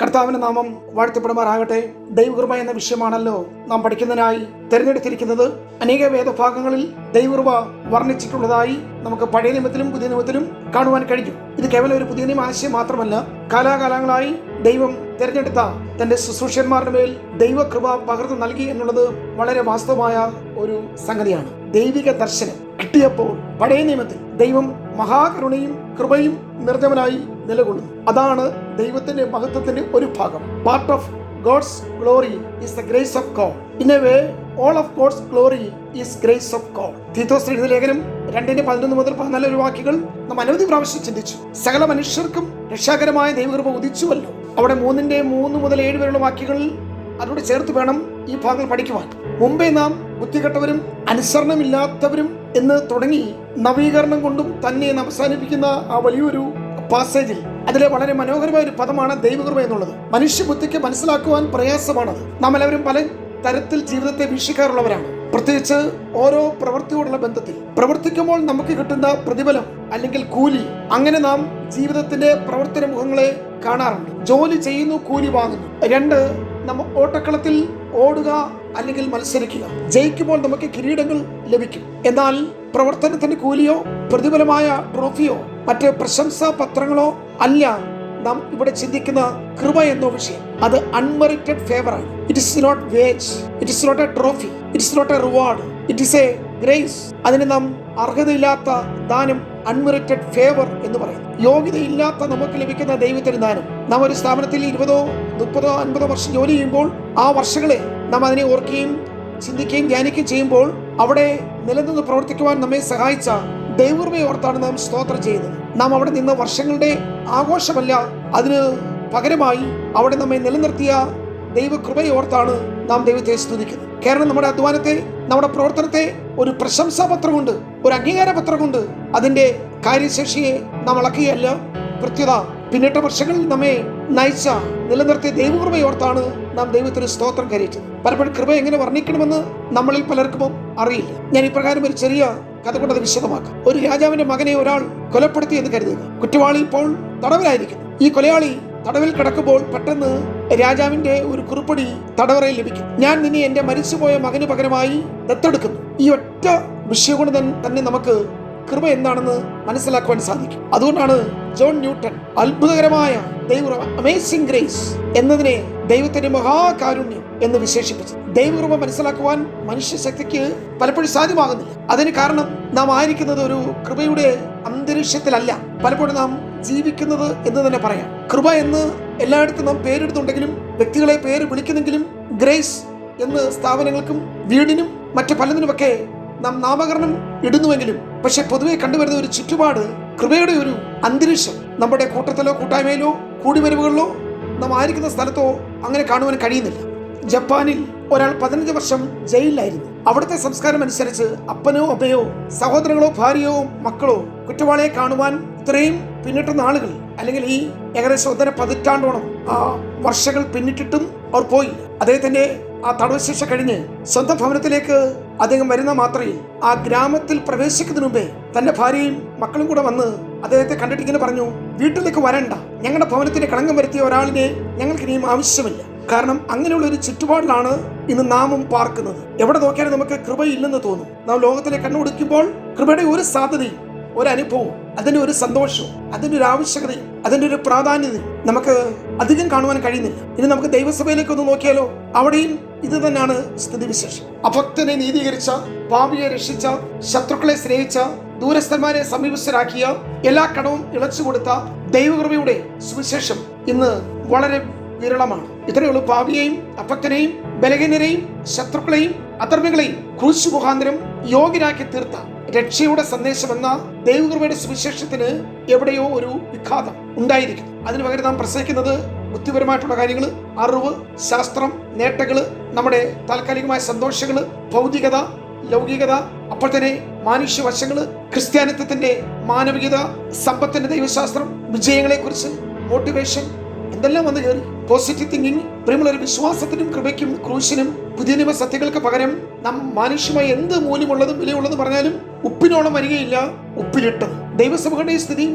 കർത്താവിന്റെ നാമം വാഴ്ത്തപ്പെടുമാറാകട്ടെ. ദൈവകൃപ എന്ന വിഷയമാണല്ലോ നാം പഠിക്കുന്നതിനായി തിരഞ്ഞെടുത്തിരിക്കുന്നത്. അനേക വേദഭാഗങ്ങളിൽ ദൈവകൃപ വർണ്ണിച്ചിട്ടുള്ളതായി നമുക്ക് പഴയ നിയമത്തിലും പുതിയ നിയമത്തിലും കാണുവാൻ കഴിഞ്ഞു. ഇത് കേവലം ഒരു പുതിയ നിയമ ആശയം മാത്രമല്ല, കാലാകാലങ്ങളായി ദൈവം തിരഞ്ഞെടുത്ത തന്റെ ശുശ്രൂഷന്മാരുടെ മേൽ ദൈവകൃപ പകർന്നു നൽകി എന്നുള്ളത് വളരെ വാസ്തവമായ ഒരു സംഗതിയാണ്. ദൈവിക ദർശനം കിട്ടിയപ്പോൾ പഴയ നിയമത്തിൽ ദൈവം മഹാകരുണയും കൃപയും നിറഞ്ഞവനായി നിലകൊള്ളുന്നു. അതാണ് ദൈവത്തിന്റെ മഹത്വത്തിന്റെ ഒരു ഭാഗം. Part of God's glory is the grace of God. In a way, all of God's glory is grace of God. Titus എഴുതിയ ലേഖനം 2:11-14 വാക്യങ്ങൾ നാം അനവധി പ്രാവശ്യം ചിന്തിച്ചു. സകല മനുഷ്യർക്കും രക്ഷാകരമായ ദൈവകൃപ ഉദിച്ചുവല്ലോ. അവിടെ 3 മുതൽ 7 വരെയുള്ള വാക്യങ്ങളിൽ അതോട് ചേർത്ത് വേണം ഈ ഭാഗങ്ങൾ പഠിക്കുവാൻ. മുമ്പേ നാം ബുദ്ധികെട്ടവരും അനുസരണമില്ലാത്തവരും എന്ന് തുടങ്ങി നവീകരണം കൊണ്ടും തന്നെ അവസാനിപ്പിക്കുന്ന ആ വലിയൊരു പാസേജിൽ അതിലെ വളരെ മനോഹരമായ ഒരു പദമാണ് ദൈവകൃപ എന്നുള്ളത്. മനുഷ്യബുദ്ധിക്ക് മനസ്സിലാക്കുവാൻ പ്രയാസമാണത്. നാം എല്ലാവരും പല തരത്തിൽ ജീവിതത്തെ വീക്ഷിക്കാറുള്ളവരാണ്. പ്രത്യേകിച്ച് ഓരോ പ്രവൃത്തിയോടുള്ള ബന്ധത്തിൽ പ്രവർത്തിക്കുമ്പോൾ നമുക്ക് കിട്ടുന്ന പ്രതിഫലം അല്ലെങ്കിൽ കൂലി, അങ്ങനെ നാം ജീവിതത്തിന്റെ പ്രവർത്തന മുഖങ്ങളെ കാണാറുണ്ട്. ജോലി ചെയ്യുന്നു, കൂലി വാങ്ങുന്നു. 2, നമ്മ ഓട്ടക്കളത്തിൽ ഓടുക അല്ലെങ്കിൽ മത്സരിക്കുക. ജയിക്കുമ്പോൾ നമുക്ക് കിരീടങ്ങൾ ലഭിക്കും. എന്നാൽ പ്രവർത്തനത്തിന് കൂലിയോ പ്രതിഫലമായ ട്രോഫിയോ മറ്റ് പ്രശംസാ പത്രങ്ങളോ അല്ല നാം ഇവിടെ ചിന്തിക്കുന്ന കൃപ എന്ന വിഷയം. അത് അൺമെറിറ്റഡ് ഫേവർ ആണ്. It is not wage, it is not a trophy, it is not a reward, it is a grace. അതിന് നാം അർഹതയില്ലാത്ത ദാനം അൺമെറിറ്റഡ് ഫേവർ എന്ന് പറയും. യോഗ്യതയില്ലാത്ത നമുക്ക് ലഭിക്കുന്ന ദൈവത്തിന് ദാനം. നാം ഒരു സ്ഥാപനത്തിൽ 20, 30, 50 വർഷം ജോലി ചെയ്യുമ്പോൾ ആ വർഷങ്ങളെ നാം അതിനെ ഓർക്കുകയും ചിന്തിക്കുകയും ധ്യാനിക്കുകയും ചെയ്യുമ്പോൾ അവിടെ നിലനിന്ന് പ്രവർത്തിക്കുവാൻ നമ്മെ സഹായിച്ച ദൈവകൃപയെ ഓർത്താണ് നാം സ്തോത്രം ചെയ്യുന്നത്. നാം അവിടെ നിന്ന വർഷങ്ങളുടെ ആഘോഷമല്ല, അതിന് പകരമായി അവിടെ നമ്മെ നിലനിർത്തിയ ദൈവകൃപയെ ഓർത്താണ് നാം ദൈവത്തെ സ്തുതിക്കുന്നത്. കാരണം നമ്മുടെ അധ്വാനത്തെ, നമ്മുടെ പ്രവർത്തനത്തെ ഒരു പ്രശംസാപത്രം കൊണ്ട്, ഒരു അംഗീകാരപത്രം കൊണ്ട് അതിന്റെ കാര്യശേഷിയെ നാം അളക്കുകയല്ല. പ്രത്യുത പിന്നിട്ട വർഷങ്ങളിൽ നമ്മെ നയിച്ച നിലനിർത്തിയ ദൈവകൃപയെ ഓർത്താണ് നാം ദൈവത്തിന് സ്തോത്രം കരയിച്ചത്. പലപ്പോഴും കൃപ എങ്ങനെ വർണ്ണിക്കണമെന്ന് നമ്മളിൽ പലർക്കും അറിയില്ല. ഞാൻ ഇപ്രകാരം ഒരു ചെറിയ കഥ കൊണ്ട് അത് വിശദമാക്കാം. ഒരു രാജാവിന്റെ മകനെ ഒരാൾ കൊലപ്പെടുത്തി എന്ന് കരുതുക. കുറ്റവാളി ഇപ്പോൾ തടവിലായിരിക്കുന്നു. ഈ കൊലയാളി തടവിൽ കിടക്കുമ്പോൾ പെട്ടെന്ന് രാജാവിന്റെ ഒരു കുറിപ്പടി തടവറയിൽ ലഭിക്കും. ഞാൻ നിന്നെ എന്റെ മരിച്ചുപോയ മകന് പകരമായി ദത്തെടുക്കുന്നു. ഈ ഒറ്റ വിഷയം കൊണ്ട് തന്നെ നമുക്ക് കൃപ എന്താണെന്ന് മനസ്സിലാക്കുവാൻ സാധിക്കും. അതുകൊണ്ടാണ് ജോൺ ന്യൂട്ടൺ അത്ഭുതകരമായ ദൈവകൃപ, അമേസിംഗ് ഗ്രേസ് എന്നതിനെ ദൈവത്തിന്റെ മഹാകാരുണ്യം എന്ന് വിശേഷിപ്പിച്ചു. ദൈവകൃപ മനസ്സിലാക്കുവാൻ മനുഷ്യശക്തിക്ക് പലപ്പോഴും സാധ്യമാകുന്നില്ല. അതിന് കാരണം നാം ആയിരിക്കുന്നത് ഒരു കൃപയുടെ അന്തരീക്ഷത്തിലല്ല, പലപ്പോഴും നാം ജീവിക്കുന്നത് എന്ന് തന്നെ പറയാം. കൃപ എന്ന് എല്ലായിടത്തും നാം പേരെടുത്തുണ്ടെങ്കിലും, വ്യക്തികളെ പേര് വിളിക്കുന്നെങ്കിലും, ഗ്രേസ് എന്ന് സ്ഥാപനങ്ങൾക്കും വീടിനും മറ്റു പലതിനുമൊക്കെ നാം നാമകരണം ഇടുന്നുവെങ്കിലും, പക്ഷെ പൊതുവെ കണ്ടുവരുന്ന ഒരു ചുറ്റുപാട് കൃപയുടെ ഒരു അന്തരീക്ഷം നമ്മുടെ കൂട്ടത്തിലോ കൂട്ടായ്മയിലോ കൂടിവരവുകളിലോ നാം ആയിരിക്കുന്ന സ്ഥലത്തോ അങ്ങനെ കാണുവാൻ കഴിയുന്നില്ല. ജപ്പാനിൽ ഒരാൾ 15 വർഷം ജയിലിലായിരുന്നു. അവിടുത്തെ സംസ്കാരം അനുസരിച്ച് അപ്പനോ അമ്മയോ സഹോദരങ്ങളോ ഭാര്യയോ മക്കളോ കുറ്റവാളിയെ കാണുവാൻ ഇത്രയും പിന്നിട്ട നാളുകൾ, അല്ലെങ്കിൽ ഈ ഏകദേശം 1.5 പതിറ്റാണ്ടോളം ആ വർഷങ്ങൾ പിന്നിട്ടിട്ടും അവർ പോയില്ല. അദ്ദേഹത്തിന്റെ ആ തടവ് ശിക്ഷ കഴിഞ്ഞ് സ്വന്തം ഭവനത്തിലേക്ക് അദ്ദേഹം വരുന്ന മാത്രയിൽ ആ ഗ്രാമത്തിൽ പ്രവേശിക്കുന്നതിന് മുമ്പേ തന്റെ ഭാര്യയും മക്കളും കൂടെ വന്ന് അദ്ദേഹത്തെ കണ്ടിട്ട് ഇങ്ങനെ പറഞ്ഞു, വീട്ടിലേക്ക് വരണ്ട, ഞങ്ങളുടെ ഭവനത്തിന് കളങ്കം വരുത്തിയ ഒരാളിനെ ഞങ്ങൾക്ക് ഇനിയും ആവശ്യമില്ല. കാരണം അങ്ങനെയുള്ള ഒരു ചുറ്റുപാടിലാണ് ഇന്ന് നാമും പാർക്കുന്നത്. എവിടെ നോക്കിയാലും നമുക്ക് കൃപയില്ലെന്ന് തോന്നും. നാം ലോകത്തിലേക്ക് കണ്ണുകൊടുക്കുമ്പോൾ കൃപയുടെ ഒരു സാധ്യതയും, ഒരു അനുഭവവും, അതിന്റെ ഒരു സന്തോഷവും, അതിന്റെ ഒരു ആവശ്യകതയും, അതിന്റെ ഒരു പ്രാധാന്യതയും നമുക്ക് അധികം കാണുവാൻ കഴിയുന്നില്ല. ഇനി നമുക്ക് ദൈവസഭയിലേക്ക് ഒന്ന് നോക്കിയാലോ, അവിടെയും ഇത് തന്നെയാണ് സ്ഥിതിവിശേഷം. അഭക്തനെ നീതീകരിച്ച, പാപിയെ രക്ഷിച്ച, ശത്രുക്കളെ സ്നേഹിച്ച, ദൂരസ്ഥന്മാരെ സമീപസ്ഥരാക്കിയ, എല്ലാ കടവും ഇളച്ചു കൊടുത്ത ദൈവകൃപയുടെ സുവിശേഷം ഇന്ന് വളരെ വിരളമാണ്. ഇത്രയുള്ളൂ. പാപിയെയും അഭക്തനെയും ബലഹീനരെയും ശത്രുക്കളെയും അധർമ്മികളെയും ക്രൂശ് മുഖാന്തരം യോഗ്യരാക്കി തീർത്ത രക്ഷയുടെ സന്ദേശം എന്ന ദൈവകൃപയുടെ സുവിശേഷത്തിന് എവിടെയോ ഒരു വിഘാതം ഉണ്ടായിരിക്കുന്നു. അതിന് പകരം നാം പ്രസംഗിക്കുന്നത് ബുദ്ധിപരമായിട്ടുള്ള കാര്യങ്ങൾ, അറിവ്, ശാസ്ത്രം, നേട്ടങ്ങള്, നമ്മുടെ താൽക്കാലികമായ സന്തോഷങ്ങള്, ഭൗതികത, ലൗകികത, അപ്പോൾ തന്നെ മാനുഷ്യവശങ്ങള്, ക്രിസ്ത്യാനിത്വത്തിന്റെ മാനവികത, സമ്പത്തിന്റെ ദൈവശാസ്ത്രം, വിജയങ്ങളെ കുറിച്ച്, മോട്ടിവേഷൻ, എന്തെല്ലാം വന്ന് കയറി. പോസിറ്റീവ് തിങ്കിങ്, പ്രിയമുള്ള ഒരു വിശ്വാസത്തിനും കൃപയ്ക്കും ക്രൂശിനും പുതിയ നിയമ സത്യങ്ങൾക്ക് പകരം നാം മാനുഷ്യമായി എന്ത് മൂല്യമുള്ളതും വിലയുള്ളതും പറഞ്ഞാലും ഉപ്പിനോളം വരികയില്ല, ഉപ്പിലിട്ടത്. ദൈവസഭകളുടെ സ്ഥിതി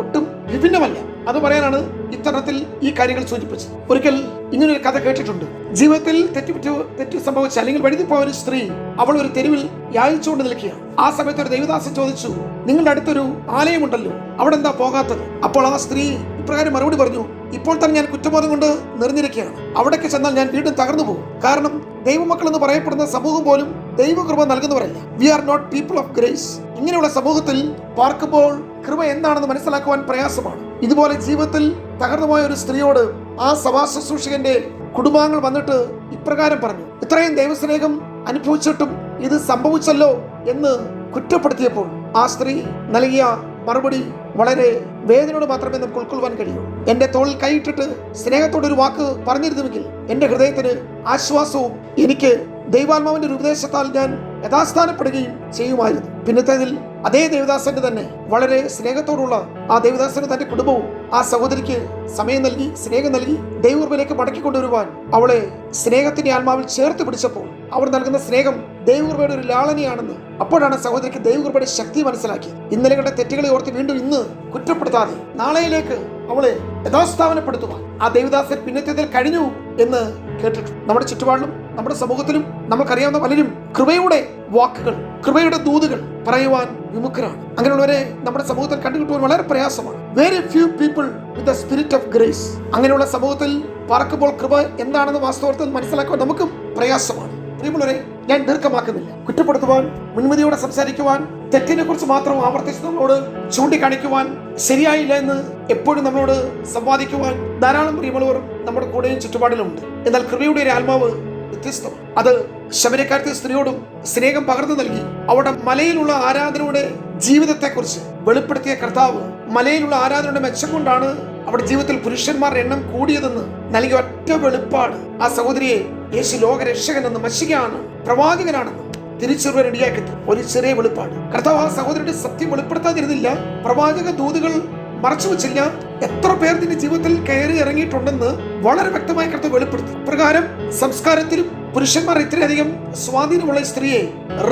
ഒട്ടും വിഭിന്നമല്ല. അത് പറയാനാണ് ഇത്തരത്തിൽ ഈ കാര്യങ്ങൾ സൂചിപ്പിച്ചു. ഒരിക്കൽ ഇങ്ങനൊരു കഥ കേട്ടിട്ടുണ്ട്. ജീവിതത്തിൽ തെറ്റ് സംഭവിച്ച അല്ലെങ്കിൽ വഴുതിപ്പോയ ഒരു സ്ത്രീ അവൾ ഒരു തെരുവിൽ യാചിച്ചുകൊണ്ട് നിൽക്കുകയാണ്. ആ സമയത്ത് ഒരു ദൈവദാസൻ ചോദിച്ചു, നിങ്ങളുടെ അടുത്തൊരു ആലയമുണ്ടല്ലോ, അവിടെ എന്താ പോകാത്തത്? അപ്പോൾ ആ സ്ത്രീ ഇപ്രകാരം മറുപടി പറഞ്ഞു, ഇപ്പോൾ തന്നെ ഞാൻ കുറ്റബോധം കൊണ്ട് നിറഞ്ഞിരിക്കുകയാണ്. അവിടേക്ക് ചെന്നാൽ ഞാൻ വീണ്ടും തകർന്നു പോകും. കാരണം ദൈവമക്കൾ എന്ന് പറയപ്പെടുന്ന സമൂഹം പോലും ദൈവകൃപ നൽകുന്നവരല്ല. We are not people of grace. ഇങ്ങനെയുള്ള സമൂഹത്തിൽ പാർക്കുമ്പോൾ കൃപ എന്താണെന്ന് മനസ്സിലാക്കുവാൻ പ്രയാസമാണ്. ഇതുപോലെ ജീവിതത്തിൽ തകർന്നുപോയ ഒരു സ്ത്രീയോട് ആ സഭാ ശുശ്രൂഷകന്റെ കുടുംബാംഗങ്ങൾ വന്നിട്ട് ഇപ്രകാരം പറഞ്ഞു. ഇത്രയും ദൈവസ്നേഹം അനുഭവിച്ചിട്ടും ഇത് സംഭവിച്ചല്ലോ എന്ന് കുറ്റപ്പെടുത്തിയപ്പോൾ ആ സ്ത്രീ നൽകിയ മറുപടി വളരെ വേദനയോട് മാത്രമേ നമുക്ക് ഉൾക്കൊള്ളുവാൻ കഴിയൂ. എന്റെ തോളിൽ കൈയിട്ടിട്ട് സ്നേഹത്തോടൊരു വാക്ക് പറഞ്ഞിരുന്നുവെങ്കിൽ എന്റെ ഹൃദയത്തിന് ആശ്വാസവും എനിക്ക് ദൈവാത്മാവിന്റെ ഒരു ഉപദേശത്താൽ ഞാൻ യഥാസ്ഥാനപ്പെടുകയും ചെയ്യുമായിരുന്നു. പിന്നത്തേതിൽ അതേ ദേവദാസന്റെ തന്നെ വളരെ സ്നേഹത്തോടുള്ള ആ ദേവദാസന് തന്റെ കുടുംബവും ആ സഹോദരിക്ക് സമയം നൽകി, സ്നേഹം നൽകി ദൈവകൃപയിലേക്ക് മടക്കിക്കൊണ്ടുവരുവാൻ അവളെ സ്നേഹത്തിന്റെ ആത്മാവിൽ ചേർത്ത് പിടിച്ചപ്പോൾ അവർ നൽകുന്ന സ്നേഹം ദൈവകൃപയുടെ ഒരു ലാളനയാണെന്ന് അപ്പോഴാണ് സഹോദരിക്ക് ദൈവകൃപയുടെ ശക്തി മനസ്സിലാക്കി. ഇന്നലെകളുടെ തെറ്റുകളെ ഓർത്ത് വീണ്ടും ഇന്ന് കുറ്റപ്പെടുത്താതെ നാളെയിലേക്ക് അവളെ യഥാസ്ഥാപനപ്പെടുത്തുവാൻ ആ ദേവദാസൻ പിന്നത്തേതിൽ കഴിഞ്ഞു എന്ന് കേട്ടിട്ടുണ്ട്. നമ്മുടെ ചുറ്റുപാടിലും നമ്മുടെ സമൂഹത്തിലും നമുക്കറിയാവുന്ന പലരും കൃപയുടെ വാക്കുകൾ, കൃപയുടെ ദൂതുകൾ പറയുവാൻ വിമുഖരാണ്. അങ്ങനെയുള്ളവരെ നമ്മുടെ സമൂഹത്തിൽ കണ്ടുകിട്ടുവാൻ വളരെ പ്രയാസമാണ്. Very few people with the spirit of grace. അങ്ങനെയുള്ള സമൂഹത്തിൽ പറക്കുമ്പോൾ കൃപ എന്താണെന്ന് വാസ്തവത്തിൽ മനസ്സിലാക്കുവാൻ നമുക്കും പ്രയാസമാണ്. പ്രിയമുള്ളവരെ, ഞാൻ ദീർഘമാക്കുന്നില്ല. കുറ്റപ്പെടുത്തുവാൻ, മുൻവിധിയോടെ സംസാരിക്കുവാൻ, തെറ്റിനെ കുറിച്ച് മാത്രം ആവർത്തിച്ച് നമ്മളോട് ചൂണ്ടിക്കാണിക്കുവാൻ, ശരിയായില്ല എന്ന് എപ്പോഴും നമ്മളോട് സംവാദിക്കുവാൻ ധാരാളം പ്രിയമുള്ളവർ നമ്മുടെ കൂടെയും ചുറ്റുപാടിലുണ്ട്. എന്നാൽ കൃപയുടെ ഒരു ആത്മാവ് വ്യത്യസ്തമാണ്. അത് ശമര്യക്കാരത്തെ സ്ത്രീയോടും സ്നേഹം പകർന്നു നൽകി അവരുടെ മലയിലുള്ള ആരാധനയുടെ ജീവിതത്തെക്കുറിച്ച് വെളിപ്പെടുത്തിയ കർത്താവ് മലയിലുള്ള ആരാധനയുടെ മെച്ചം കൊണ്ടാണ് അവിടെ ജീവിതത്തിൽ പുരുഷന്മാരുടെ എണ്ണം കൂടിയതെന്ന് നൽകിയ ഒറ്റ വെളിപ്പാട് ആ സഹോദരിയെ യേശു ലോകരക്ഷകനെന്ന്, മശികയാണ്, പ്രവാചകനാണെന്ന് തിരിച്ചറിയാൻ ഇടയാക്കി. ഒരു ചെറിയ വെളിപ്പാട്. കർത്താവ് ആ സഹോദരിയുടെ സത്യം വെളിപ്പെടുത്താതിരുന്നില്ല. പ്രവാചക ദൂതുകൾ മറച്ചു വെച്ചില്ല. എത്ര പേർ നിന്റെ ജീവിതത്തിൽ കയറി ഇറങ്ങിയിട്ടുണ്ടെന്ന് വളരെ വ്യക്തമായി കർത്താവ് വെളിപ്പെടുത്തി. പ്രകാരം സംസ്കാരത്തിലും പുരുഷന്മാർ ഇത്രയധികം സ്വാധീനമുള്ള സ്ത്രീയെ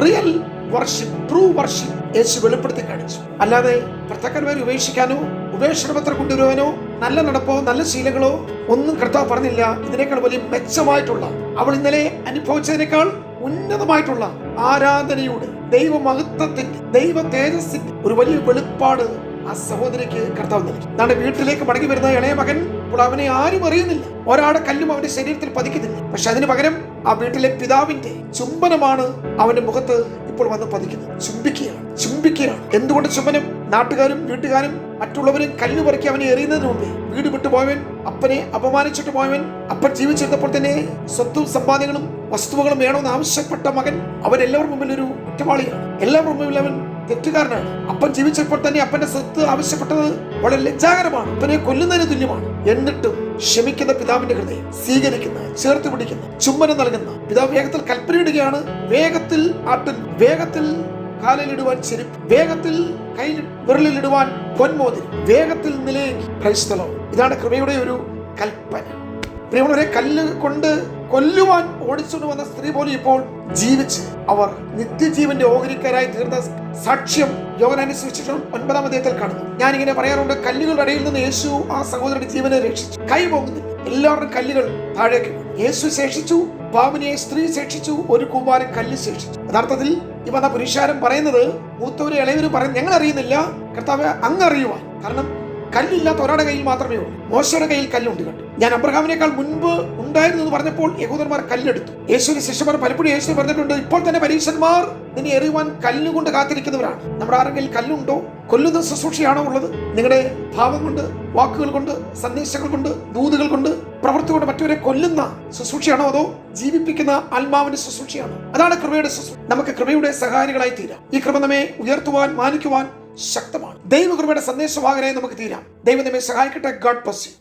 റിയൽ വർഷിപ്പ്, ട്രൂ വർഷിപ്പ് യേശു വെളിപ്പെടുത്തി കാണിച്ചു. അല്ലാതെ ഭർത്താക്കന്മാരെ ഉപേക്ഷിക്കാനോ ഉപേക്ഷണപത്രം കൊണ്ടുവരുവാനോ നല്ല നടപ്പോ നല്ല ശീലങ്ങളോ ഒന്നും കർത്താവ് പറഞ്ഞില്ല. ഇതിനേക്കാൾ വലിയ മെച്ചമായിട്ടുള്ള, അവൾ ഇന്നലെ അനുഭവിച്ചതിനേക്കാൾ ഉന്നതമായിട്ടുള്ള ആരാധനയുടെ, ദൈവമഹത്വത്തിന്റെ, ദൈവ തേജസ്സിന്റെ ഒരു വലിയ വെളിപ്പാട് ആ സഹോദരിക്ക് കർത്താവ് നൽകി. നമ്മുടെ വീട്ടിലേക്ക് മടങ്ങി വരുന്ന ഇളയ മകൻ ഇപ്പോൾ അവനെ ആരും അറിയുന്നില്ല. ഒരാളുടെ കല്ലും അവന്റെ ശരീരത്തിൽ പതിക്കുന്നില്ല. പക്ഷെ അതിന് പകരം ആ വീട്ടിലെ പിതാവിന്റെ ചുംബനമാണ് അവന്റെ മുഖത്ത് ഇപ്പോൾ വന്ന് പതിക്കുന്നത്. ചുംബിക്കുകയാണ്. എന്തുകൊണ്ട് ചുംബനം? നാട്ടുകാരും വീട്ടുകാരും മറ്റുള്ളവരും കല്ല് പറക്കി അവനെ എറിയുന്നതിന് മുമ്പേ വീട് വിട്ടുപോയവൻ, അപ്പനെ അപമാനിച്ചിട്ട് പോയവൻ, അപ്പൻ ജീവിച്ചിരുന്നപ്പോൾ തന്നെ സ്വത്തും സമ്പാദ്യങ്ങളും വസ്തുവകളും വേണമെന്ന് ആവശ്യപ്പെട്ട മകൻ, അവരെല്ലാവരുടെ മുമ്പിൽ ഒരു കുറ്റവാളിയാണ്. എല്ലാവരുടെ മുമ്പിൽ അവൻ തെറ്റുകാരനാണ്. അപ്പൻ ജീവിച്ചപ്പോൾ തന്നെ അപ്പന്റെ സ്വത്ത് ആവശ്യപ്പെട്ടത് വളരെ ലജ്ജാകരമാണ്. അപ്പനെ കൊല്ലുന്നതിന് തുല്യമാണ്. എന്നിട്ടും ക്ഷമിക്കുന്ന പിതാവിന്റെ ഹൃദയം സ്വീകരിക്കുന്ന, ചേർത്ത് പിടിക്കുന്ന, ചുംബനം നൽകുന്ന പിതാവ് വേഗത്തിൽ കൽപ്പനയിടുകയാണ്. വേഗത്തിൽ ആട്ടിൻ, വേഗത്തിൽ കാലിലിടുവാൻ ചെരുപ്പ്, വേഗത്തിൽ കയ്യിൽ വിരലിലിടുവാൻ പൊന്മോതിരം, വേഗത്തിൽ നിലയിലേക്ക്. ക്രൈസ്തവ, ഇതാണ് കൃപയുടെ ഒരു കൽപ്പന. പ്രിയമുള്ളവരെ, കല്ല് കൊണ്ട് കൊല്ലുവാൻ ഓടിച്ചുകൊണ്ട് വന്ന സ്ത്രീ പോലും ഇപ്പോൾ ജീവിച്ച് അവർ നിത്യജീവന്റെ ഓഹരിക്കാരായി തീർന്ന സാക്ഷ്യം യോഹന്നാന്റെ സുവിശേഷം 9-ാം അധ്യായത്തിൽ കാണുന്നു. ഞാനിങ്ങനെ പറയാറുണ്ട്, കല്ലുകളുടെ ഇടയിൽ നിന്ന് യേശു ആ സഹോദരന്റെ ജീവനെ രക്ഷിച്ചു. കൈ പോകുന്നില്ല. എല്ലാവരും കല്ലുകൾ താഴേക്ക്. യേശു ശേഷിച്ചു, പാപിനിയെ സ്ത്രീ ശേഷിച്ചു, ഒരു കുമാരൻ കല്ല് ശേഷിച്ചു. യഥാർത്ഥത്തിൽ ഈ വന്ന പുരുഷാരം പറയുന്നത്, മൂത്തവരും ഇളയവരും പറയും, ഞങ്ങൾ അറിയുന്നില്ല, കർത്താവ് അങ്ങ് അറിയുവാൻ. കാരണം കല്ലില്ലാത്ത ഒരാളുടെ കയ്യിൽ മാത്രമേ ഉള്ളൂ. മോശയുടെ കയ്യിൽ കല്ലുണ്ട് കണ്ടു. ഞാൻ അബ്രഹാമിനേക്കാൾ മുൻപ് ഉണ്ടായിരുന്നു എന്ന് പറഞ്ഞപ്പോൾ യഹൂദന്മാർ കല്ലെടുത്തു. യേശുവിന്റെ ശിഷ്യന്മാർ പലപ്പോഴും യേശു പറഞ്ഞിട്ടുണ്ട്, ഇപ്പോൾ തന്നെ പരീക്ഷന്മാർ നിന്നെ എറിയുവാൻ കല്ലുകൊണ്ട് കാത്തിരിക്കുന്നവരാണ്. നമ്മുടെ ആരെങ്കിലും കല്ലുണ്ടോ? കൊല്ലുന്ന ശുശ്രൂഷയാണോ ഉള്ളത്? നിങ്ങളുടെ ഭാവം കൊണ്ട്, വാക്കുകൾ കൊണ്ട്, സന്ദേശങ്ങൾ കൊണ്ട്, ദൂതുകൾ കൊണ്ട്, പ്രവൃത്തി കൊണ്ട് മറ്റവരെ കൊല്ലുന്ന ശുശ്രൂഷയാണോ, അതോ ജീവിപ്പിക്കുന്ന ആത്മാവിന്റെ ശുശ്രൂഷയാണോ? അതാണ് കൃപയുടെ ശുശ്രൂഷ. നമുക്ക് കൃപയുടെ സഹായികളായി തീരാം. ഈ കൃപ നമ്മെ ഉയർത്തുവാൻ, മാനിക്കുവാൻ ശക്തമാണ്. ദൈവകൃപയുടെ സന്ദേശവാഹകരായി നമുക്ക് തീരാം. ദൈവം നമ്മെ സഹായിക്കട്ടെ. God bless you.